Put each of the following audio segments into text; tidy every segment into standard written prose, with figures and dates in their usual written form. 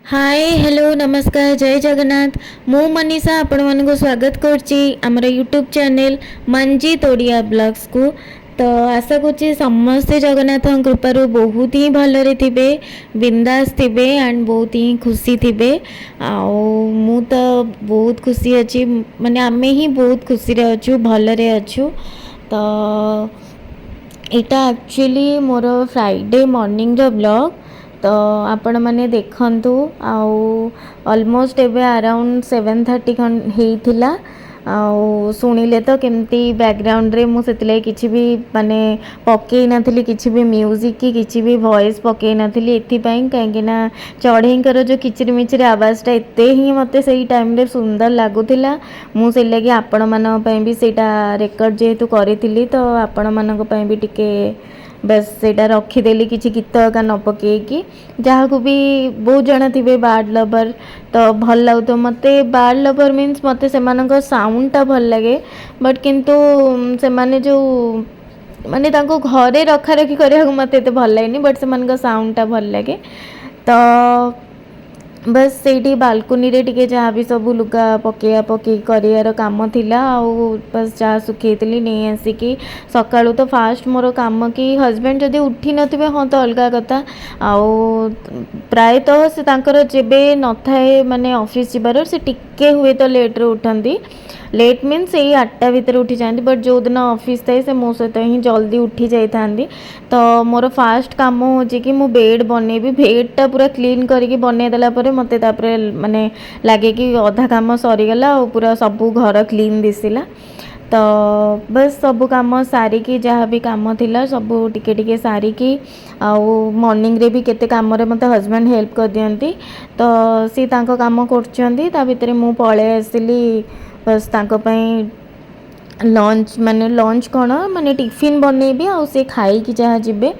Hi hello नमस्कार जय जगन्नाथ। मु मनीषा आपण मानक स्वागत करची आमर YouTube channel Manjit Odia blogs को। तो आशा करছি समस्ते जगन्नाथ कृपारू बहुत ही भलरे थिबे, बिंदास थिबे एंड बहुत ही खुशी थिबे। मु तो बहुत खुशी अच्छी, माने आमे ही बहुत खुशी रे अछु, भलरे अछु। तो इटा एक्चुअली मोर फ्राइडे मॉर्निंग रो ब्लॉग। तो आपण मैंने देखंतु आउ ऑलमोस्ट एबे अराउंड 7:30 खन हेइथिला। आउ सुनिले तो केमती बैकग्राउंड रे मु सेतले किछि भी माने पकेई नथली, किछि भी म्यूजिक की किछि भी वॉइस पकेई नथली एथि पई काहेकि ना चढ़ेईकर जो किचिर मिचिर आवाज टा एते ही मते सेही टाइम रे सुंदर लागुथिला। मु से लगी आपण मानक पई भी सेटा रेकॉर्ड जेहेतु करिथिली, तो आपण मानक पई भी टिके बस सेटा रखीदेली किसी गीत का न पकईकि। जहाँ को भी बहुत जन थे बार्ड लवर, तो भल लगे मते बार्ड लवर मीन्स मते से साउंडटा भल लगे। बट किंतु से माने जो माने तांको घरे रखा रखी करिया मते एते भल लगेनी, बट से साउंडटा भल लगे। तो बस से बालकोनी रे टिके जहाँ भी सब लुगा पकेया पकई कर काम थिला। आउ बस जहाँ सुखी नहीं आसिकी सकाळु तो फास्ट मोर काम कि हजबैंड जदि उठी नथिबे हाँ तो अलग कथा। आउ प्रायतः से तांकर जेबे न थाए माने ऑफिस जिबार से टिके हुए तो लेट रे उठंती। लेट मीन्स यही 8टा भितर उठी जाती, बट जो दिन ऑफिस थाए से मो सहित ही जल्दी उठी जाती। तो मोर फास्ट काम हो कि मु बेड बनैबी, बेडटा पूरा क्लीन करके बनई देला परे मते तापरे माने लगे कि अधा काम सरीगला और पूरा सबू घर क्लीन दिसिला। तो बस सबू काम सारिकी जहाँ भी काम थिला सबू टिके टिके सारिकी आउ मॉर्निंग रे भी केते काम रे मते हस्बैंड हेल्प कर दियंती। तो सी तांको काम करछंती, ता भितरे मु पळे आसिली बस तांको पई लंच माने लंच कौन माने टिफिन बनैबी आउ से खाई कि जहाँ जीवे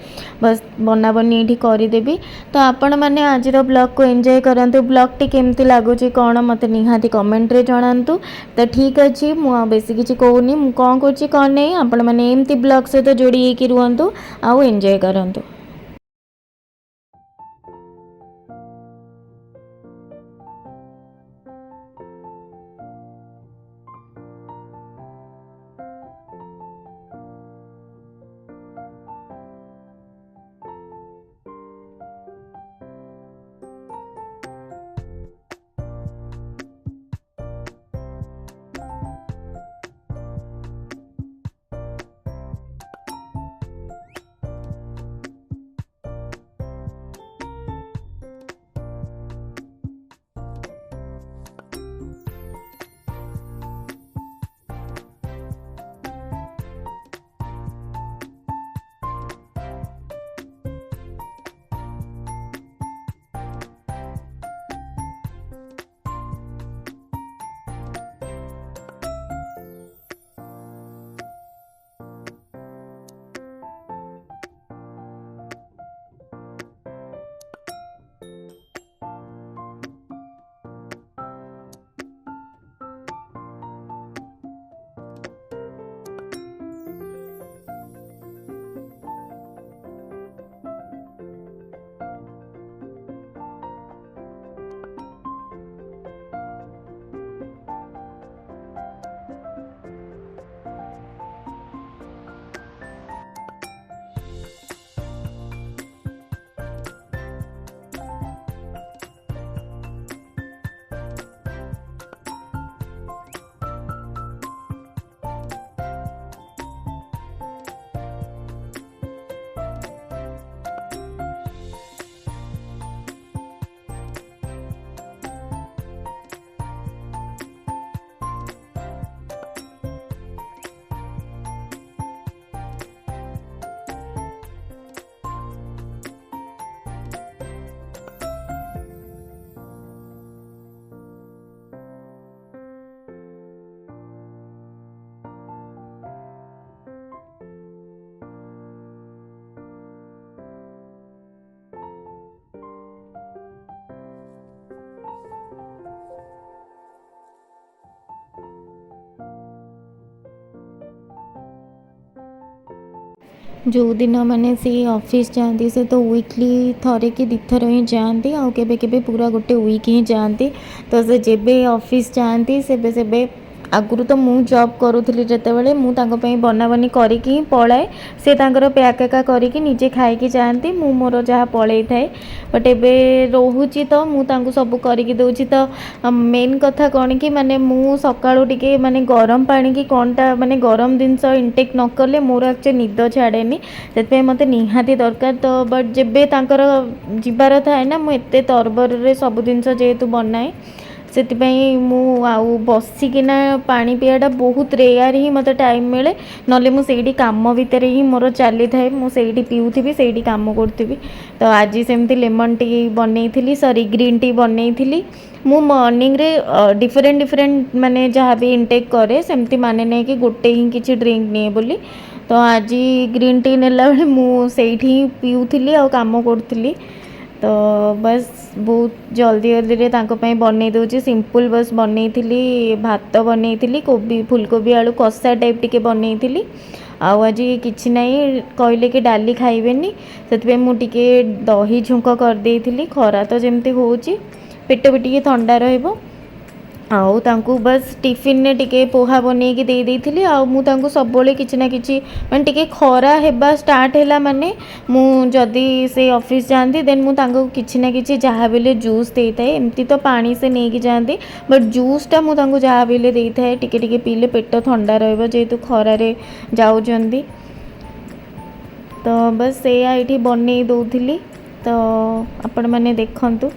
बस बना बनी ये करदेवी। तो आपण मैंने आज ब्लॉग को एंजॉय करंतु। ब्लॉग टी केमती लगुच कौन मत निहाती कमेंट रे जणांतु। तो ठीक अच्छे मु बेसी किसी कहूनी मु कौन कर कौन नहीं, आपण मैंने एमती ब्लॉग सहित जोड़ी होकि रुहतु आउ एंजॉय करंतु। जो दिन मैंने सी ऑफिस जाती से तो वीकली थरे कि दिथर ही जाती आउ केबे पूरा गोटे वीक ही जाती। तो से जेबे ऑफिस जाती से आगुरी तो मु जॉब करूली जितेबाला मुझे बनाबनी करके पलाए से पैक एका करके निजे खाई जाती मु मोर जहाँ पलई थाए। बट एबे रोची तो मुझे सब करके दूची। तो मेन कथा कौन कि माने मु सकाळू टिके माने गरम पानी की कौनटा माने गरम जिनस इनटेक न कले मोर एक्चुअली निद छाड़ेनी से मत निहाती दरकार। तो बट जेबे तांकर जीवार थाए ना मुझे तरबर रे सब जिनस जेहेतु बनाए से बसिकिना पानी पियाटा बहुत रेयर ही मत टाइम मिले नले मुझे कम भितर ही मोर चली थाए मुझे पीऊथी से कम करी। तो आज सेमती लेमन टी बनई सॉरी ग्रीन टी बनई मु मॉर्निंग रे डिफरेंट डिफरेंट माने जहाँ भी इनटेक करे सेमती माने नहीं कि गोटे ही किसी ड्रिंक निए बोली। तो आज ग्रीन टी नेला बेले मुझे पीऊथी आ काम करी। तो बस बहुत जल्दी जल्दी बनई दूची सिंपल बस बनई भात बनई कोबी फुलकोबी आलू कषा टाइप टिके बनई आज किसी ना कहले कि डाली खाइबेनी से मुझे दही झुंक करदे खरा तो जमती हो पेट भी टे थंडा रहिबो। आउ तांकु बस टिफिन ने टिके पोहा बनई की दे देइथिली आउ मु तांकु सब बोले किछि ना किछि माने टिके खरा हेबा स्टार्ट हैला माने मु जदी से ऑफिस जानती देन मु तांकु किछि ना किछि जहा बेले जूस देइथाए एमती तो पानी से नहीं कि जानती बट जूसटा मु तांकु जहा बेले देइथाए टिके टिके पीले पेट ठंडा रहइबो जेतु खरा रे जाउजंदी। तो बस से ये बनई दउथिली तो आपण माने देखंतु।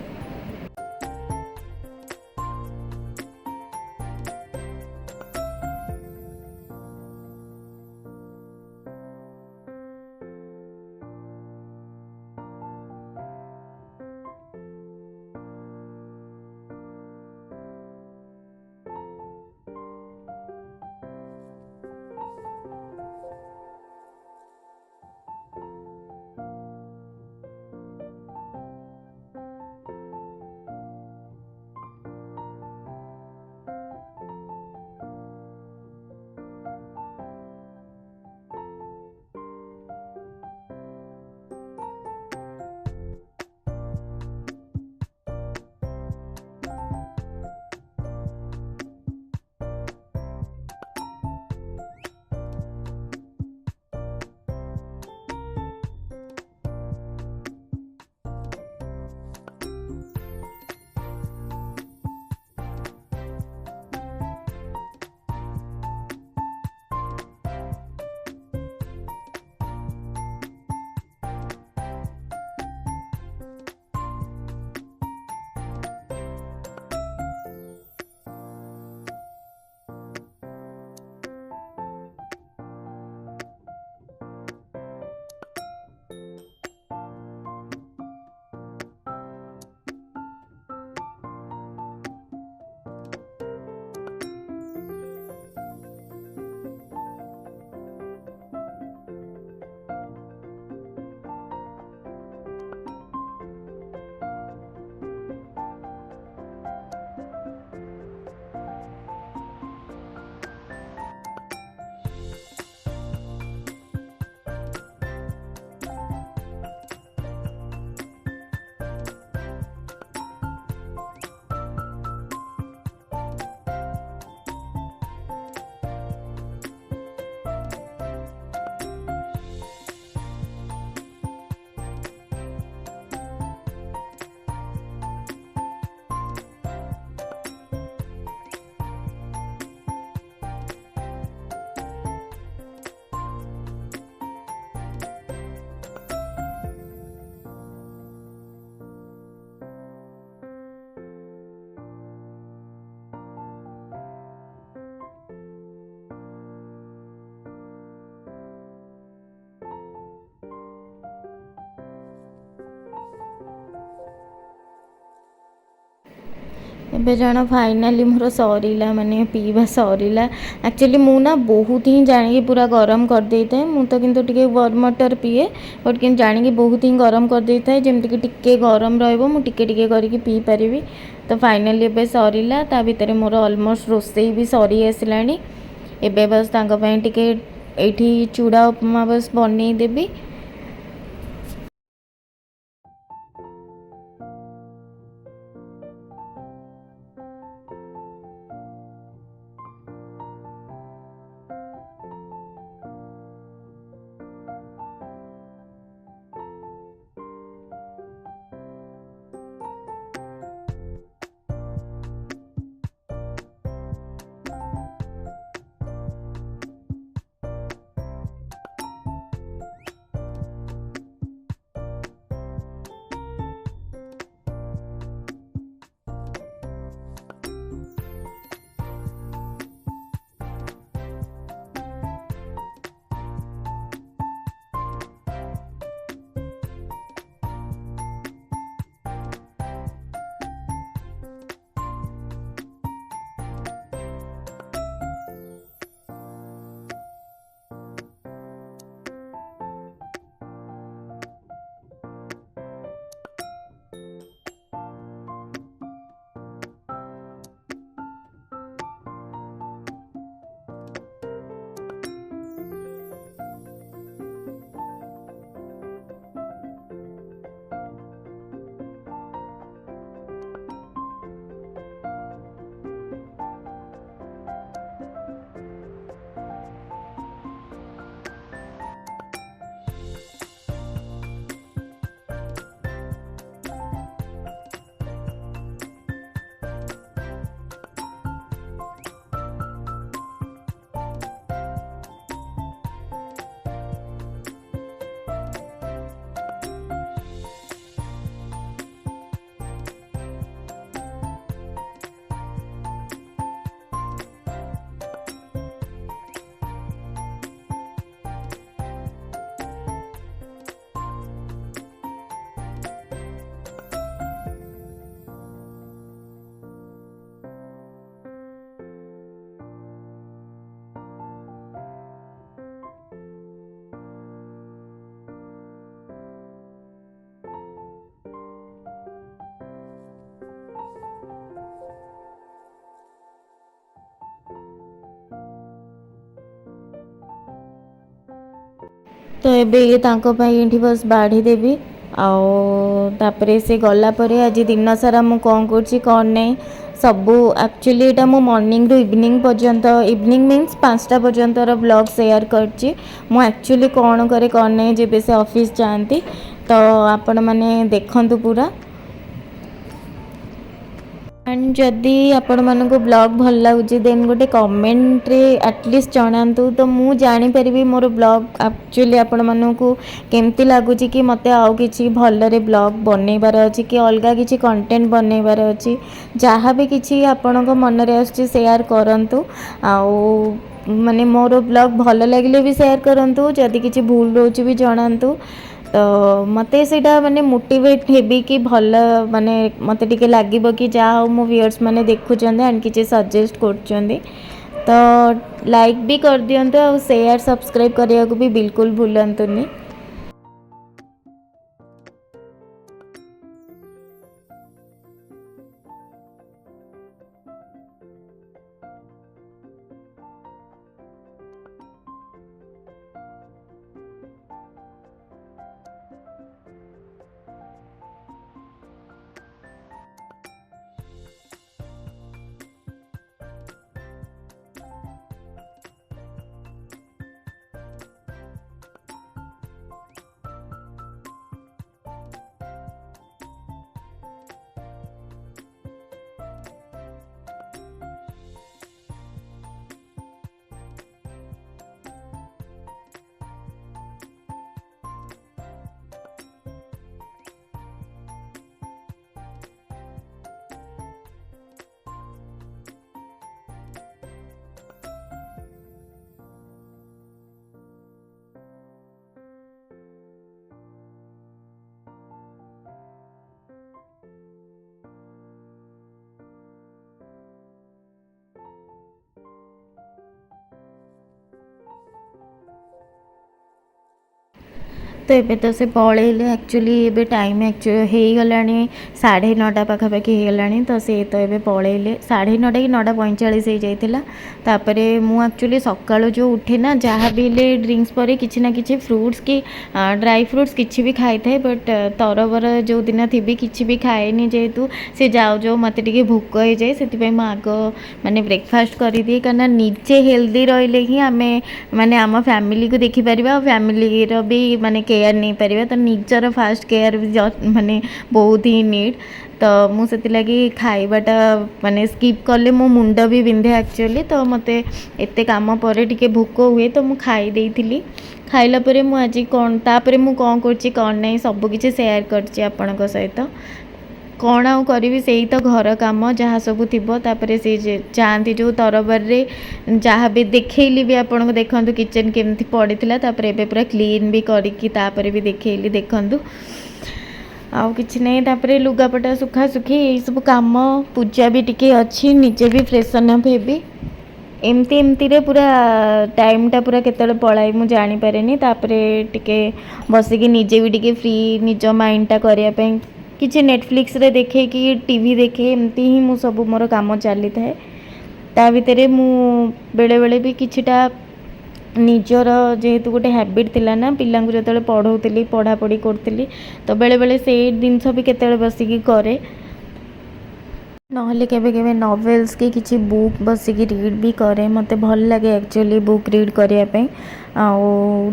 एबे जाना फाइनाली मोर सरीला माने पीवा सरीला। एक्चुअली मु ना बहुत ही जानिकी पूरा गरम कर देता मु तो किंतु टिके वार्म वाटर पिए बट कि जानिकी बहुत ही गरम कर देता है जमती कि टिके गरम रहइबो मु टिके टिके करके पी पारिबी। तो फाइनाली एबे सरीला ता भितर मोर ऑलमोस्ट रोसई भी सरी आसलानी। एबे बस तांको पई टिके एठी चूड़ा उपमा बस बनै देबी। तो एबे ये तांको पाई एठी बस बाढ़ी देबी आउे से गला परे आज दिन सारा मु कौन कर कौन नहीं सबू एक्चुअली एटा मु मॉर्निंग रु इवनिंग पर्यंत इवनिंग मीन्स 5टा पर्यंत ब्लॉग शेयर करची मु एक्चुअली कौन करे कौन नहीं जेबे से ऑफिस जाती तो आपण माने देखंतु पूरा। एंड जदि आपण मानको ब्लॉग भल लगुच देन गोटे कमेंट रे एटलिस्ट जनातु तो मु जानी परिबी मोर ब्लॉग एक्चुअली आपण मानको केमती लगुच कि मते आउ किछि भलरे ब्लॉग बनैबार अछि कि अलगा किछि कंटेंट बनैबार अछि जहाँ भी किछि आपणक मन रे आछि शेयर करंतु आउ माने मोर ब्लॉग भल लगिले भी शेयर करंतु जदि किछि भूल रोछि भी जनातु तो मते सेटा माने मोटिवेट हेबी कि भल माने मते टिके लागिबो कि जा हो मो व्यूअर्स माने देखुचंदे एंड किछि सजेस्ट करचंदे तो लाइक भी कर दियंतु और शेयर सब्सक्राइब करिया को भी बिल्कुल भूलंतुनी। तो एबे तो से पलैले एक्चुअली एबे टाइम एक्चुअली हो गला 9:30 पाखापाखि हो गला तो से तो एबे पलैले 9:30 कि 9:45 हो जाइथिला। तापरे मु एक्चुअली सकाळु जो उठे ना जहाँ भी ले ड्रिंक्स पर किसी ना किसी फ्रूट्स की ड्राई फ्रूट्स किसी भी खाई थाए बट तरबर जो दिन थी किसी भी खाएनी जेहेतु से जाओ जो मत टे भोक हो जाए से आग माने ब्रेकफास्ट कर दिए कहीं निजे हेल्दी रही ही आम माने आम फैमिली को देखिपर और फैमिली भी माने केयर नहीं पारिबा तो निजर फास्ट केयर भी माने बहुत ही नीड तो मुझे लगी खाइबाटा माने स्किप कले मो मुंड भी बिंधे एक्चुअली तो मते एते काम पर टिके भोक हुए तो मु खाई देइथिली। खाइला परे मु आज कौन तापरे मु कौन करछि कौन नहीं सब किछि शेयर करछि आपनक सहित कौन आउ करी से तो घर कम जहाँ सब थी से जाती जो तरबर रे जहाँ भी देखली भी आपन को देखु किचन केमती पड़ी एबे पूरा क्लीन भी करी भी देखली देखु आउ कि नहीं लुगापटा सुखा सुखी यही सब कम पूजा भी टिके अच्छी निजे भी फ्रेशन अप हेबी एमती एमती रे पूरा टाइमटा पूरा केतले पलाई मु जानी पारेनी तापरे टिके बसिकी निजे भी टिके फ्री निज माइंडटा करिया पे किसी नेटफ्लिक्स रे देखे कि टीवी देखे एमती ही मु सब मोर काम चली थाए ता भितर मु बेले बेले भी किछिटा निजर जेहेतु गोटे हैबिट थिला ना पिला जो पढ़ाऊली पढ़ापढ़ी करी तो बेले बेले से जिनस भी केते बसिकी करे नहले केबे केबे नॉवेल्स की किसी बुक बसिकी रीड भी करे मते भल लगे एक्चुअली बुक रीड करिया पे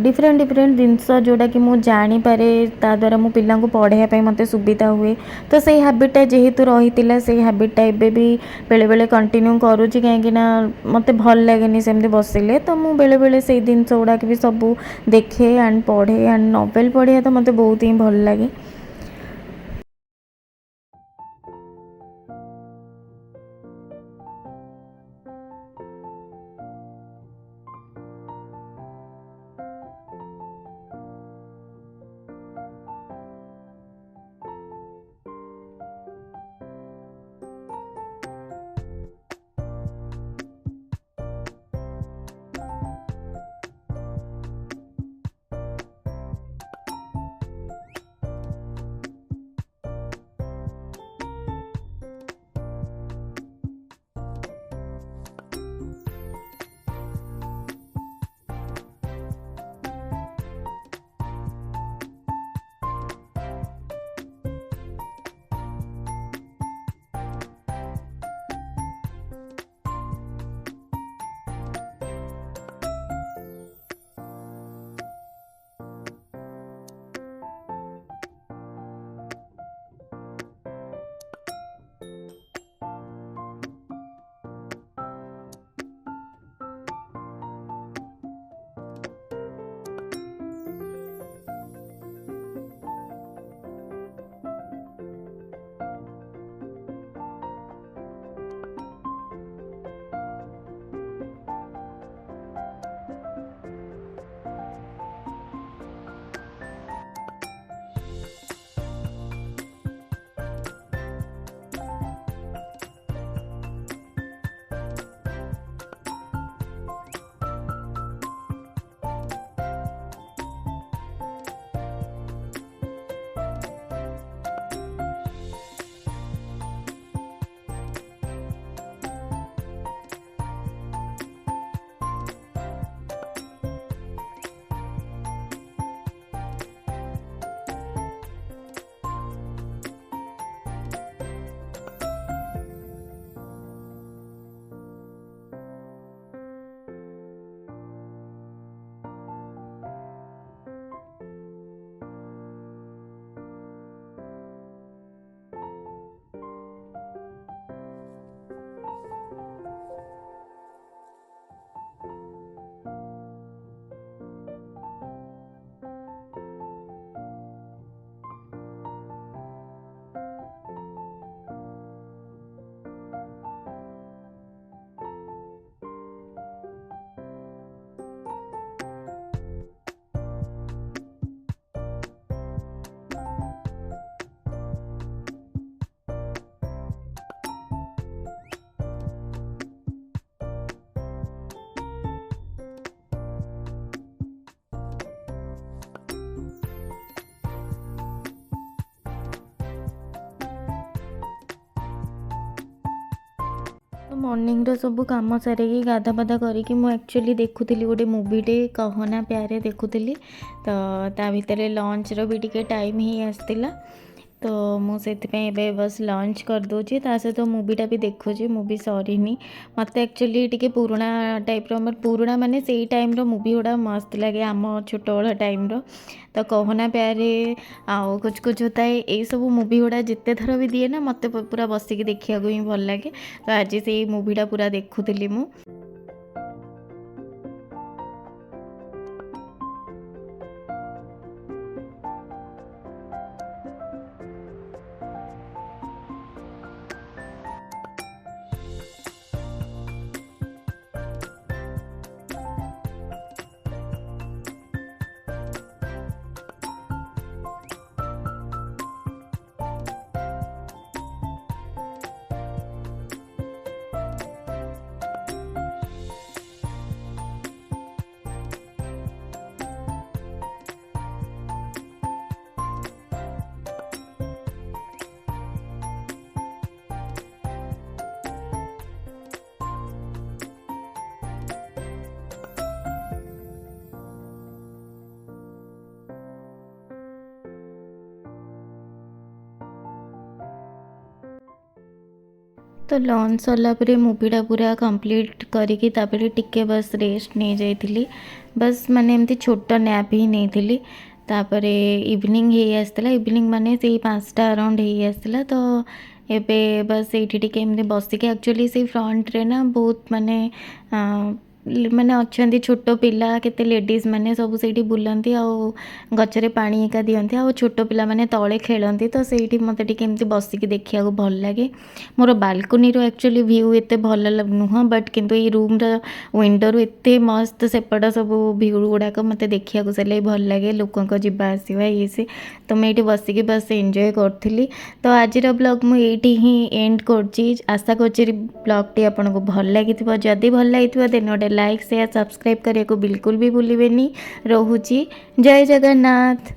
डिफरेंट डिफरेंट जिनस जोड़ा कि मु जानी पारे ता द्वारा मो पिला को पढ़ाया पे मते सुविधा हुए तो से हैबिटा जेहेतु रही से हैबिटा एबे भी बेले बेले कंटिन्यू करूची कहीं ना मते भल लगेनी सेमती बसिले तो मु बेले बेले से जिनस गुड़ा भी सब देखे एंड पढ़े एंड नॉवेल पढ़िया तो मते बहुत ही भल लगे। मॉर्निंग सब कम सारिकी गाधा पाधा करी मु एक्चुअली देखुली गोटे मूवीटे कहना प्यारे देखुली तो ता भितर लंच रो भी टिके टाइम ही आसला तो मुझे बस लंच कर दूची ता सहित मूवीटा भी देखुची मूवी सरीनी मत एक्चुअली टिके पुराणा टाइप पुराणा माने से टाइम रो मूवी गुड़ा मस्त लगे आम छोट बड़ा टाइम रो तो कहना प्यारे आउ कुछ कुछ होता है ये सब मूवी गुड़ा जिते थर भी दिए ना मत पूरा बसिक देखा ही भल लगे तो आज से मूवीटा पूरा देखुली मु तो लंच सरला मूवीटा पूरा कंप्लीट करके टिके बस रेस्ट नहीं जाइली बस माने एमती छोट नैप ही नहीं तापर इवनिंग हो आसला इवनिंग माने से 5टा अराउंड हो आसला तो एबे बस ये टिके एमती बसिक एक्चुअली से फ्रंट रे ना बहुत माने मैंने अच्छा छोट पिला केते लेडीज मैंने सब से बुलांती गचरे पानी एका दियंती आ छोट पिला माने तले खेलती तो से मत एमती बसिक देखा भल लगे मोर बालकनी रो एक्चुअली व्यू एते भल नुह बट किंतु ये रूम विंडो रू एते मस्त सेपट सब व्यू गुड़ाक मत देखा से भल लगे लोक जावा आसवा ये से तो मुझे बसिक बस एंजॉय करी तो आज ब्लॉग मुझे ही एंड कर आशा कर ब्लॉग टी आपको भल लगी जदि भल लगी देन गोटे लाइक शेयर सब्सक्राइब करने को बिल्कुल भी भूलिए रोहुची जय जगन्नाथ।